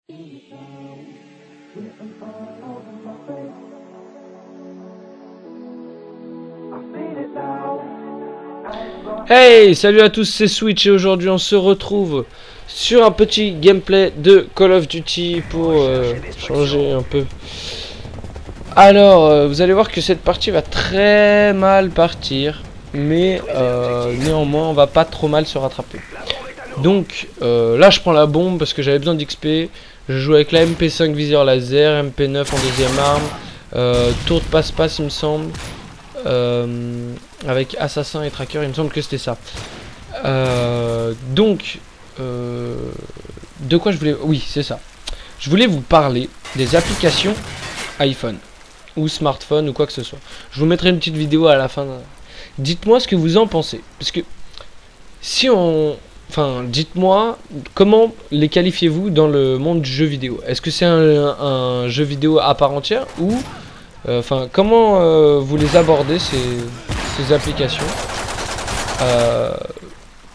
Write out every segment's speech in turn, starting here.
Hey, salut à tous, c'est Switch et aujourd'hui on se retrouve sur un petit gameplay de Call of Duty pour changer un peu. Alors, vous allez voir que cette partie va très mal partir, mais néanmoins on va pas trop mal se rattraper. Donc là je prends la bombe parce que j'avais besoin d'XP. Je joue avec la MP5 viseur laser, MP9 en deuxième arme, tour de passe-passe il me semble. Avec assassin et tracker, il me semble que c'était ça. Donc de quoi je voulais... Oui, c'est ça. Je voulais vous parler des applications iPhone ou smartphone ou quoi que ce soit. Je vous mettrai une petite vidéo à la fin. Dites-moi ce que vous en pensez. Parce que si on... Enfin, dites-moi comment les qualifiez-vous dans le monde du jeu vidéo. Est-ce que c'est un jeu vidéo à part entière ou... Enfin, comment vous les abordez ces applications?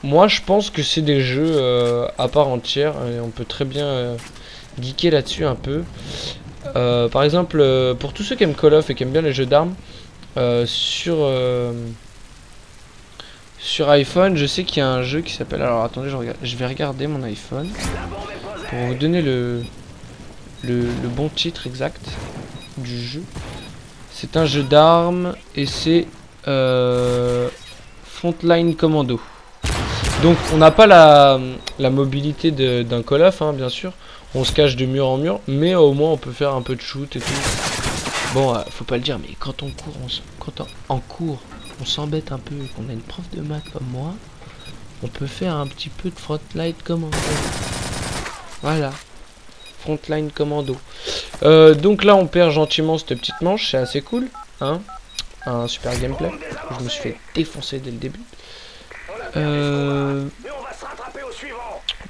Moi, je pense que c'est des jeux à part entière et on peut très bien geeker là-dessus un peu. Par exemple, pour tous ceux qui aiment Call of et qui aiment bien les jeux d'armes, sur iPhone, je sais qu'il y a un jeu qui s'appelle... Alors attendez, je vais regarder mon iPhone pour vous donner le bon titre exact du jeu. C'est un jeu d'armes et c'est Frontline Commando. Donc on n'a pas la mobilité d'un Call of, hein, bien sûr. On se cache de mur en mur, mais au moins on peut faire un peu de shoot et tout. Bon, faut pas le dire, mais quand on court, en cours, on s'embête un peu et qu'on a une prof de maths comme moi, on peut faire un petit peu de Frontline Commando. Voilà. Frontline Commando. Donc là on perd gentiment cette petite manche, c'est assez cool, hein. Un super gameplay. Je me suis fait défoncer dès le début.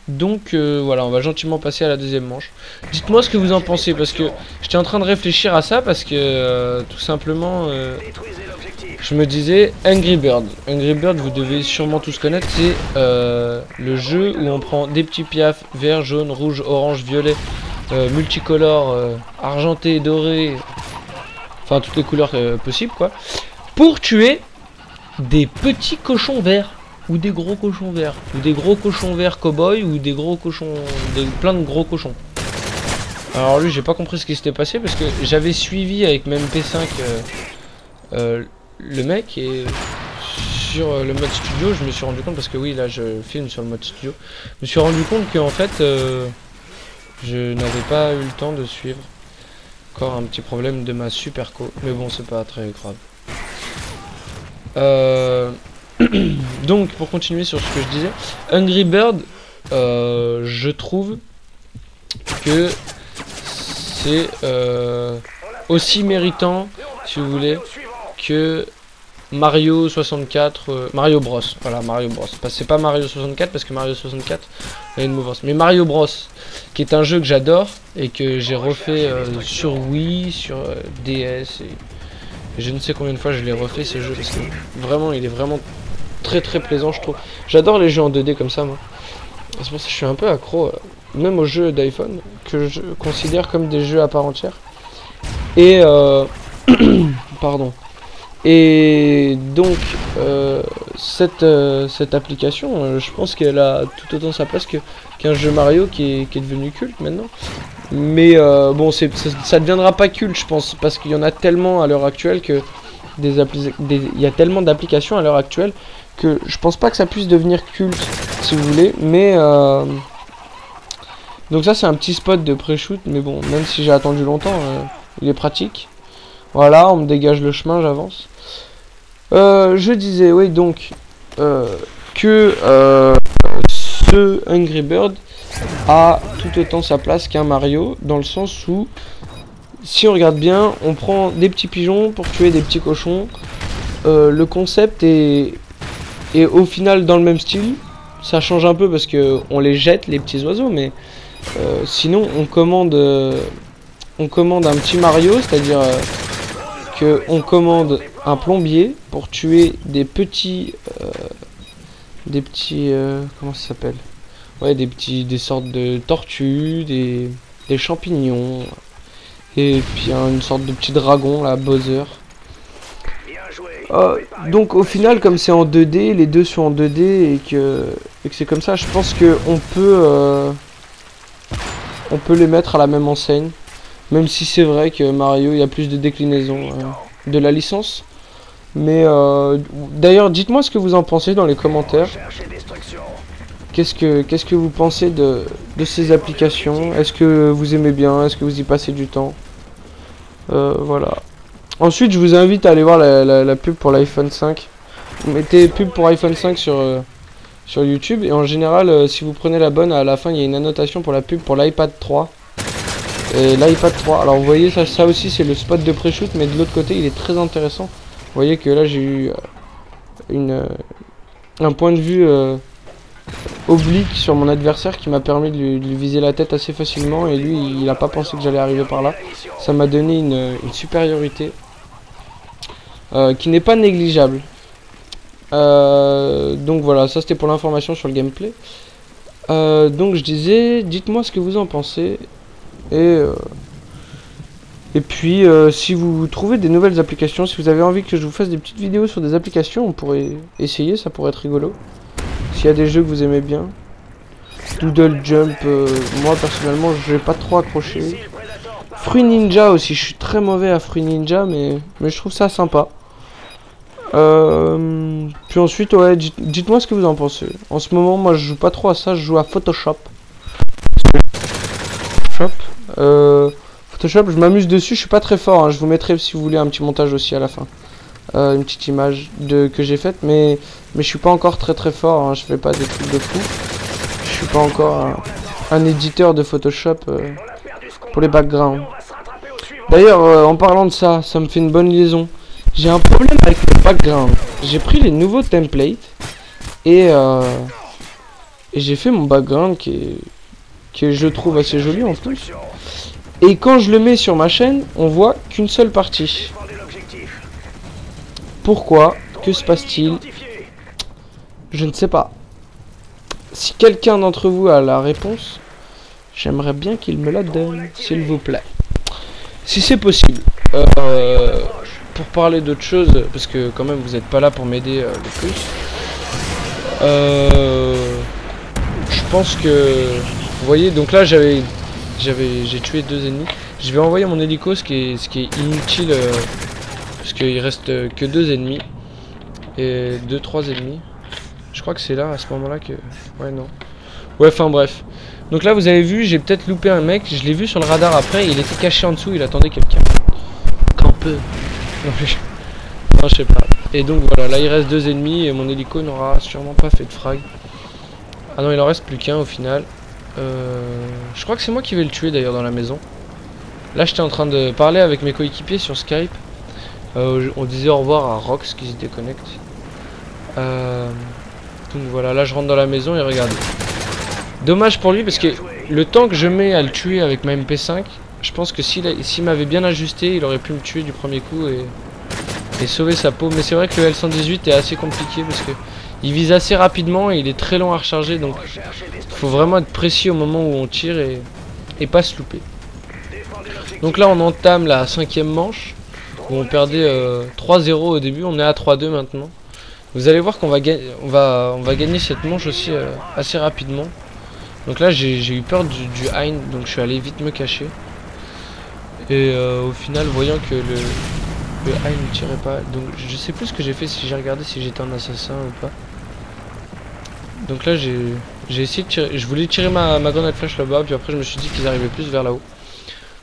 Donc voilà, on va gentiment passer à la deuxième manche. Dites-moi ce que vous en pensez, parce que j'étais en train de réfléchir à ça, parce que tout simplement je me disais Angry Bird. Angry Bird, vous devez sûrement tous connaître, c'est le jeu où on prend des petits piafs vert, jaune, rouge, orange, violet, multicolores, argenté, doré, enfin toutes les couleurs possibles quoi, pour tuer des petits cochons verts ou des gros cochons verts ou des gros cochons verts cow-boy ou des gros cochons, plein de gros cochons. Alors lui j'ai pas compris ce qui s'était passé parce que j'avais suivi avec ma MP5 le mec et sur le mode studio je me suis rendu compte, parce que oui là je filme sur le mode studio, je me suis rendu compte que en fait je n'avais pas eu le temps de suivre. Encore un petit problème de ma super co, mais bon c'est pas très grave. Donc pour continuer sur ce que je disais, Angry Bird, je trouve que c'est aussi méritant, si vous voulez, que Mario 64, Mario Bros. Voilà, Mario Bros. C'est pas Mario 64 parce que Mario 64 il y a une mauvaise, mais Mario Bros. Qui est un jeu que j'adore et que j'ai refait sur Wii, sur DS et je ne sais combien de fois je l'ai refait ce jeu parce que vraiment il est vraiment très très plaisant je trouve. J'adore les jeux en 2D comme ça moi. C'est pour ça que je suis un peu accro même aux jeux d'iPhone que je considère comme des jeux à part entière. Et pardon. Et donc cette application, je pense qu'elle a tout autant sa place qu'un jeu Mario qui est devenu culte maintenant. Mais bon, ça deviendra pas culte, je pense, parce qu'il y en a tellement à l'heure actuelle que il y a tellement d'applications à l'heure actuelle que je pense pas que ça puisse devenir culte, si vous voulez. Mais donc ça c'est un petit spot de pré-shoot, mais bon, même si j'ai attendu longtemps, il est pratique. Voilà, on me dégage le chemin, j'avance. Je disais, oui, donc, que ce Angry Bird a tout autant sa place qu'un Mario, dans le sens où, si on regarde bien, on prend des petits pigeons pour tuer des petits cochons. Le concept est au final dans le même style. Ça change un peu parce que on les jette, les petits oiseaux, mais sinon, on commande un petit Mario, c'est-à-dire... on commande un plombier pour tuer des petits comment ça s'appelle, ouais, des sortes de tortues, des des champignons. Et puis une sorte de petit dragon là, Bowser. Donc au final, comme c'est en 2D, les deux sont en 2D et que c'est comme ça, je pense que on peut les mettre à la même enseigne. Même si c'est vrai que Mario, il y a plus de déclinaisons de la licence. Mais d'ailleurs, dites-moi ce que vous en pensez dans les commentaires. Qu'est-ce que vous pensez de ces applications? Est-ce que vous aimez bien? Est-ce que vous y passez du temps? Voilà. Ensuite, je vous invite à aller voir la pub pour l'iPhone 5. Vous mettez pub pour iPhone 5 sur YouTube. Et en général, si vous prenez la bonne, à la fin, il y a une annotation pour la pub pour l'iPad 3. Et l'iPad 3. Alors, vous voyez, ça aussi, c'est le spot de pré-shoot. Mais de l'autre côté, il est très intéressant. Vous voyez que là, j'ai eu un point de vue oblique sur mon adversaire qui m'a permis de lui viser la tête assez facilement. Et lui, il n'a pas pensé que j'allais arriver par là. Ça m'a donné une supériorité. Qui n'est pas négligeable. Donc voilà, ça c'était pour l'information sur le gameplay. Donc je disais, dites-moi ce que vous en pensez. Et puis si vous trouvez des nouvelles applications, si vous avez envie que je vous fasse des petites vidéos sur des applications, on pourrait essayer, ça pourrait être rigolo. S'il y a des jeux que vous aimez bien. Doodle Jump, moi personnellement je vais pas trop accrocher. Fruit Ninja aussi, je suis très mauvais à Fruit Ninja, mais je trouve ça sympa. Puis ensuite, ouais, dites-moi ce que vous en pensez. En ce moment, moi, je joue pas trop à ça, je joue à Photoshop. Photoshop, je m'amuse dessus, je suis pas très fort. Hein. Je vous mettrai, si vous voulez, un petit montage aussi à la fin. Une petite image que j'ai faite, mais je suis pas encore très fort. Hein. Je fais pas des trucs de fou. Je suis pas encore un éditeur de Photoshop pour les backgrounds. D'ailleurs, en parlant de ça, ça me fait une bonne liaison. J'ai un problème avec le background. J'ai pris les nouveaux templates et j'ai fait mon background qui est je trouve assez joli en plus. Et quand je le mets sur ma chaîne, on voit qu'une seule partie. Pourquoi? Que se passe-t-il? Je ne sais pas. Si quelqu'un d'entre vous a la réponse, j'aimerais bien qu'il me la donne, s'il vous plaît. Si c'est possible. Pour parler d'autre chose, parce que quand même vous n'êtes pas là pour m'aider le plus. Je pense que vous voyez, donc là j'ai tué 2 ennemis. Je vais envoyer mon hélico, ce qui est inutile parce qu'il reste que 2 ennemis et 2-3 ennemis. Je crois que c'est là à ce moment-là que ouais non. Ouais, enfin bref. Donc là vous avez vu, j'ai peut-être loupé un mec. Je l'ai vu sur le radar après. Il était caché en dessous. Il attendait quelqu'un. Qu'un peu. Non, je sais pas. Et donc voilà, là il reste 2 ennemis et mon hélico n'aura sûrement pas fait de frag. Ah non, il en reste plus qu'un au final. Je crois que c'est moi qui vais le tuer d'ailleurs dans la maison. Là j'étais en train de parler avec mes coéquipiers sur Skype. On disait au revoir à Rox qui se déconnecte. Donc voilà, là je rentre dans la maison et regardez. Dommage pour lui parce que le temps que je mets à le tuer avec ma MP5, je pense que s'il m'avait bien ajusté, il aurait pu me tuer du premier coup et sauver sa peau. Mais c'est vrai que le L118 est assez compliqué parce que il vise assez rapidement et il est très long à recharger. Donc il faut vraiment être précis au moment où on tire et pas se louper. Donc là on entame la 5e manche où on perdait 3-0 au début. On est à 3-2 maintenant. Vous allez voir qu'on va gagner cette manche aussi assez rapidement. Donc là j'ai eu peur du Hein, donc je suis allé vite me cacher. Et au final, voyant que le Hein ne tirait pas, donc je sais plus ce que j'ai fait, si j'ai regardé si j'étais un assassin ou pas. Donc là j'ai essayé de tirer, je voulais tirer ma grenade flash là-bas, puis après je me suis dit qu'ils arrivaient plus vers là-haut.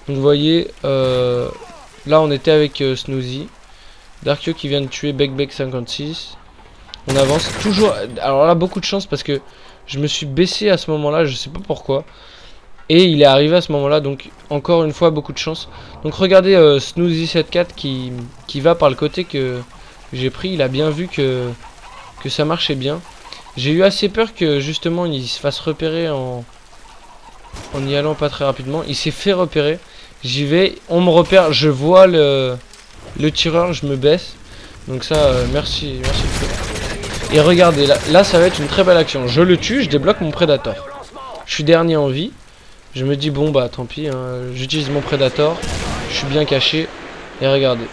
Donc vous voyez, là on était avec Snoozy, Darkyo qui vient de tuer Beck 56. On avance toujours, alors là beaucoup de chance parce que je me suis baissé à ce moment-là, je sais pas pourquoi. Et il est arrivé à ce moment-là, donc encore une fois beaucoup de chance. Donc regardez Snoozy74 qui va par le côté que j'ai pris. Il a bien vu que ça marchait bien. J'ai eu assez peur que justement il se fasse repérer en y allant pas très rapidement. Il s'est fait repérer. J'y vais, on me repère, je vois le tireur, je me baisse. Donc ça, merci. Et regardez, là ça va être une très belle action. Je le tue, je débloque mon Predator. Je suis dernier en vie. Je me dis bon bah tant pis, hein, j'utilise mon Predator, je suis bien caché. Et regardez,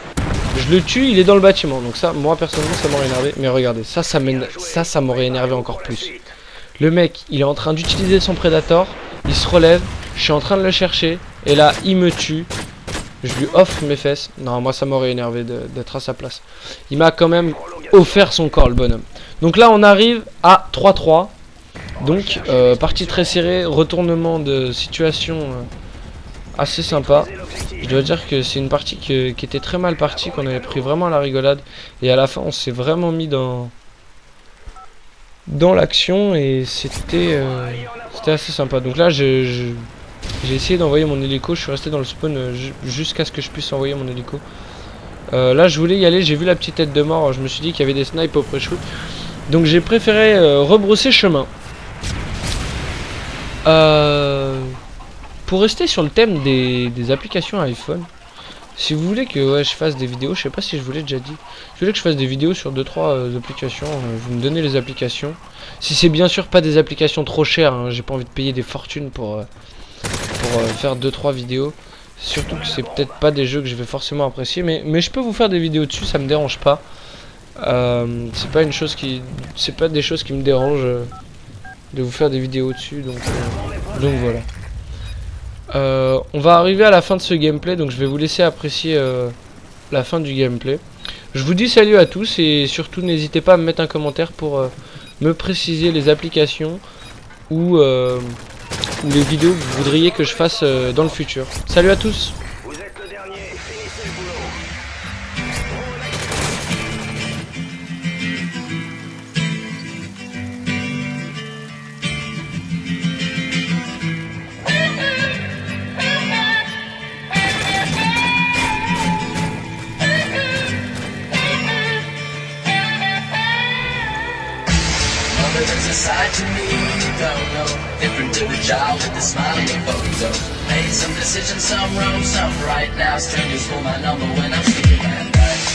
je le tue, il est dans le bâtiment. Donc ça, moi personnellement, ça m'aurait énervé. Mais regardez, ça m'aurait énervé encore plus. Le mec, il est en train d'utiliser son Predator, il se relève, je suis en train de le chercher, et là, il me tue. Je lui offre mes fesses. Non, moi, ça m'aurait énervé d'être à sa place. Il m'a quand même offert son corps, le bonhomme. Donc là, on arrive à 3-3. Donc, partie très serrée, retournement de situation assez sympa. Je dois dire que c'est une partie qui était très mal partie, qu'on avait pris vraiment à la rigolade. Et à la fin, on s'est vraiment mis dans l'action et c'était assez sympa. Donc là, j'ai essayé d'envoyer mon hélico. Je suis resté dans le spawn jusqu'à ce que je puisse envoyer mon hélico. Là, je voulais y aller. J'ai vu la petite tête de mort. Je me suis dit qu'il y avait des snipes au pré-shoot. Donc j'ai préféré rebrousser chemin. Pour rester sur le thème des applications iPhone, si vous voulez que je fasse des vidéos, je sais pas si je vous l'ai déjà dit, je voulais que je fasse des vidéos sur 2-3 applications, vous me donnez les applications. Si c'est bien sûr pas des applications trop chères, hein, j'ai pas envie de payer des fortunes pour faire 2-3 vidéos. Surtout que c'est peut-être pas des jeux que je vais forcément apprécier, mais je peux vous faire des vidéos dessus, ça me dérange pas. C'est pas des choses qui me dérangent de vous faire des vidéos dessus, donc voilà. On va arriver à la fin de ce gameplay, donc je vais vous laisser apprécier la fin du gameplay. Je vous dis salut à tous et surtout n'hésitez pas à me mettre un commentaire pour me préciser les applications ou les vidéos que vous voudriez que je fasse dans le futur. Salut à tous! There's a side to me you don't know, different to the child with the smiling photo. Made some decisions, some wrong, some right. Now strangers call my number when I'm sleeping at night.